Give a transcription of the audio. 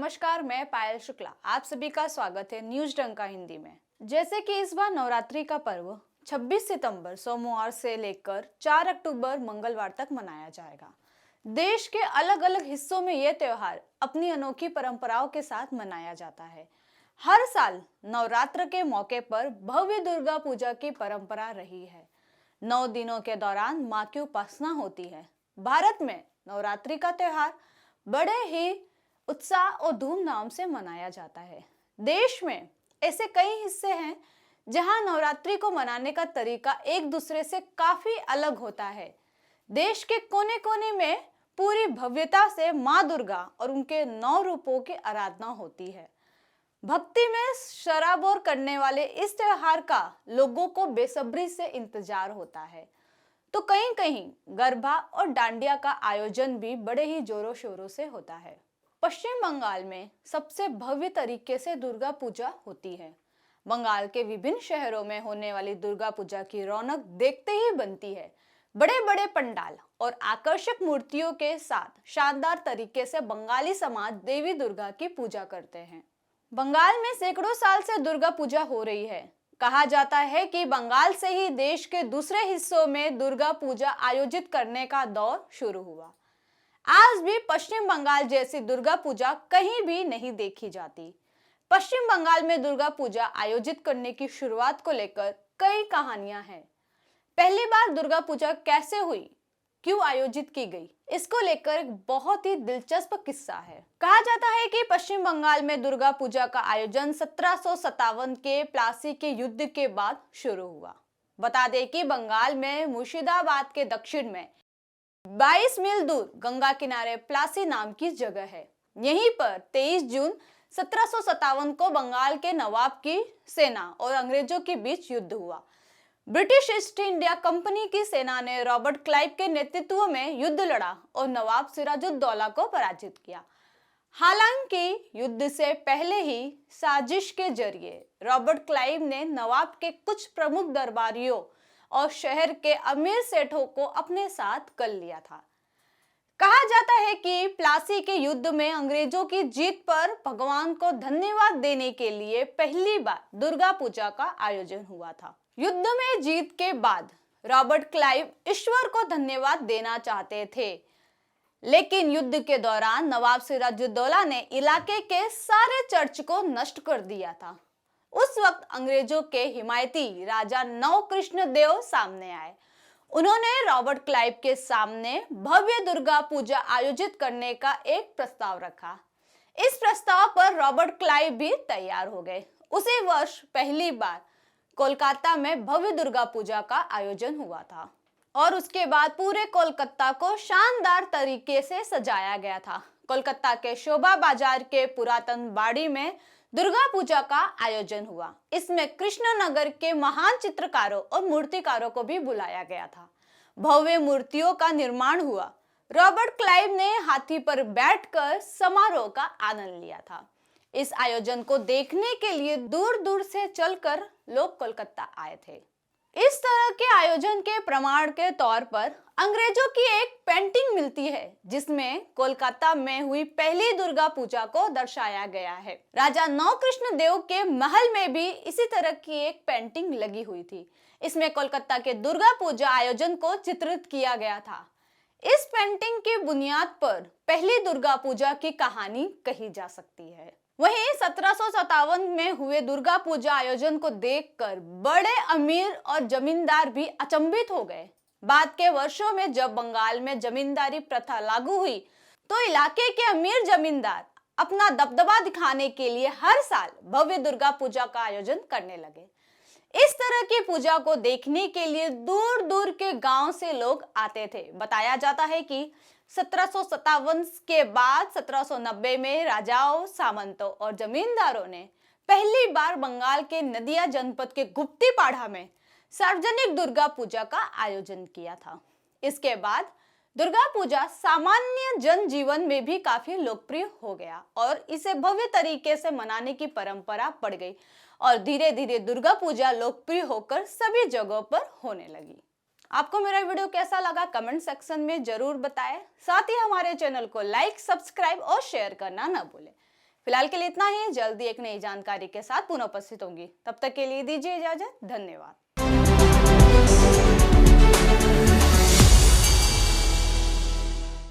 नमस्कार, मैं पायल शुक्ला। आप सभी का स्वागत है न्यूज डंका हिंदी में। जैसे कि इस बार नवरात्रि का पर्व 26 सितंबर सोमवार से लेकर 4 अक्टूबर मंगलवार तक मनाया जाएगा। देश के अलग अलग हिस्सों में यह त्योहार अपनी अनोखी परंपराओं के साथ मनाया जाता है। हर साल नवरात्र के मौके पर भव्य दुर्गा पूजा की परंपरा रही है। 9 दिनों के दौरान मां की उपासना होती है। भारत में नवरात्रि का त्योहार बड़े ही उत्साह और धूमधाम से मनाया जाता है। देश में ऐसे कई हिस्से हैं जहां नवरात्रि को मनाने का तरीका एक दूसरे से काफी अलग होता है। देश के कोने कोने में पूरी भव्यता से मां दुर्गा और उनके 9 रूपों की आराधना होती है। भक्ति में सराबोर करने वाले इस त्योहार का लोगों को बेसब्री से इंतजार होता है। तो कहीं कहीं गरबा और डांडिया का आयोजन भी बड़े ही जोरों शोरों से होता है। पश्चिम बंगाल में सबसे भव्य तरीके से दुर्गा पूजा होती है। बंगाल के विभिन्न शहरों में होने वाली दुर्गा पूजा की रौनक देखते ही बनती है। बड़े बड़े पंडाल और आकर्षक मूर्तियों के साथ शानदार तरीके से बंगाली समाज देवी दुर्गा की पूजा करते हैं। बंगाल में सैकड़ों साल से दुर्गा पूजा हो रही है। कहा जाता है कि बंगाल से ही देश के दूसरे हिस्सों में दुर्गा पूजा आयोजित करने का दौर शुरू हुआ। आज भी पश्चिम बंगाल जैसी दुर्गा पूजा कहीं भी नहीं देखी जाती। पश्चिम बंगाल में दुर्गा पूजा आयोजित करने की शुरुआत को लेकर कई कहानियां हैं। पहली बार दुर्गा पूजा कैसे हुई, क्यों आयोजित की गई, इसको लेकर एक बहुत ही दिलचस्प किस्सा है। कहा जाता है कि पश्चिम बंगाल में दुर्गा पूजा का आयोजन 1757 के प्लासी के युद्ध के बाद शुरू हुआ। बता दें कि बंगाल में मुर्शिदाबाद के दक्षिण में 22 मील दूर गंगा किनारे प्लासी नाम की जगह है। यहीं पर 23 जून 1757 को बंगाल के नवाब की सेना और अंग्रेजों के बीच युद्ध हुआ। ब्रिटिश ईस्ट इंडिया कंपनी की सेना ने रॉबर्ट क्लाइव के नेतृत्व में युद्ध लड़ा और नवाब सिराजुद्दौला को पराजित किया। हालांकि युद्ध से पहले ही साजिश के जरिए रॉबर्ट क्लाइव ने नवाब के कुछ प्रमुख दरबारियों और शहर के अमीर सेठों को अपने साथ कर लिया था। कहा जाता है कि प्लासी के युद्ध में अंग्रेजों की जीत पर भगवान को धन्यवाद देने के लिए पहली बार दुर्गा पूजा का आयोजन हुआ था। युद्ध में जीत के बाद रॉबर्ट क्लाइव ईश्वर को धन्यवाद देना चाहते थे, लेकिन युद्ध के दौरान नवाब सिराजुद्दौला ने इलाके के सारे चर्च को नष्ट कर दिया था। उस वक्त अंग्रेजों के हिमायती राजा नवकृष्ण देव सामने आए। उन्होंने रॉबर्ट क्लाइव के सामने भव्य दुर्गा पूजा आयोजित करने का एक प्रस्ताव रखा। इस प्रस्ताव पर रॉबर्ट क्लाइव भी तैयार हो गए। उसी वर्ष पहली बार कोलकाता में भव्य दुर्गा पूजा का आयोजन हुआ था और उसके बाद पूरे कोलकाता को शानदार तरीके से सजाया गया था। कोलकाता के शोभा बाजार के पुरातन बाड़ी में दुर्गा पूजा का आयोजन हुआ। इसमें कृष्णनगर के महान चित्रकारों और मूर्तिकारों को भी बुलाया गया था। भव्य मूर्तियों का निर्माण हुआ। रॉबर्ट क्लाइव ने हाथी पर बैठकर समारोह का आनंद लिया था। इस आयोजन को देखने के लिए दूर दूर से चलकर लोग कोलकाता आए थे। इस तरह के आयोजन के प्रमाण के तौर पर अंग्रेजों की एक पेंटिंग मिलती है जिसमें कोलकाता में हुई पहली दुर्गा पूजा को दर्शाया गया है। राजा नवकृष्ण देव के महल में भी इसी तरह की एक पेंटिंग लगी हुई थी। इसमें कोलकाता के दुर्गा पूजा आयोजन को चित्रित किया गया था। इस पेंटिंग की बुनियाद पर पहली दुर्गा पूजा की कहानी कही जा सकती है। वहीं 1757 में हुए दुर्गा पूजा आयोजन को देखकर बड़े अमीर और जमींदार भी अचंभित हो गए। बाद के वर्षों में जब बंगाल में जमींदारी प्रथा लागू हुई तो इलाके के अमीर जमींदार अपना दबदबा दिखाने के लिए हर साल भव्य दुर्गा पूजा का आयोजन करने लगे। इस तरह की पूजा को देखने के लिए दूर दूर के गांव से लोग आते थे। बताया जाता है कि 1757 के बाद 1790 में राजाओं, सामंतों और जमींदारों ने पहली बार बंगाल के नदिया जनपद के गुप्तीपाड़ा में सार्वजनिक दुर्गा पूजा का आयोजन किया था। इसके बाद दुर्गा पूजा सामान्य जनजीवन में भी काफी लोकप्रिय हो गया और इसे भव्य तरीके से मनाने की परंपरा बढ़ गई और धीरे धीरे दुर्गा पूजा लोकप्रिय होकर सभी जगहों पर होने लगी। आपको मेरा वीडियो कैसा लगा कमेंट सेक्शन में जरूर बताएं। साथ ही हमारे चैनल को लाइक, सब्सक्राइब और शेयर करना न भूलें। फिलहाल के लिए इतना ही। जल्दी एक नई जानकारी के साथ पुनः उपस्थित होंगी। तब तक के लिए दीजिए इजाजत। धन्यवाद।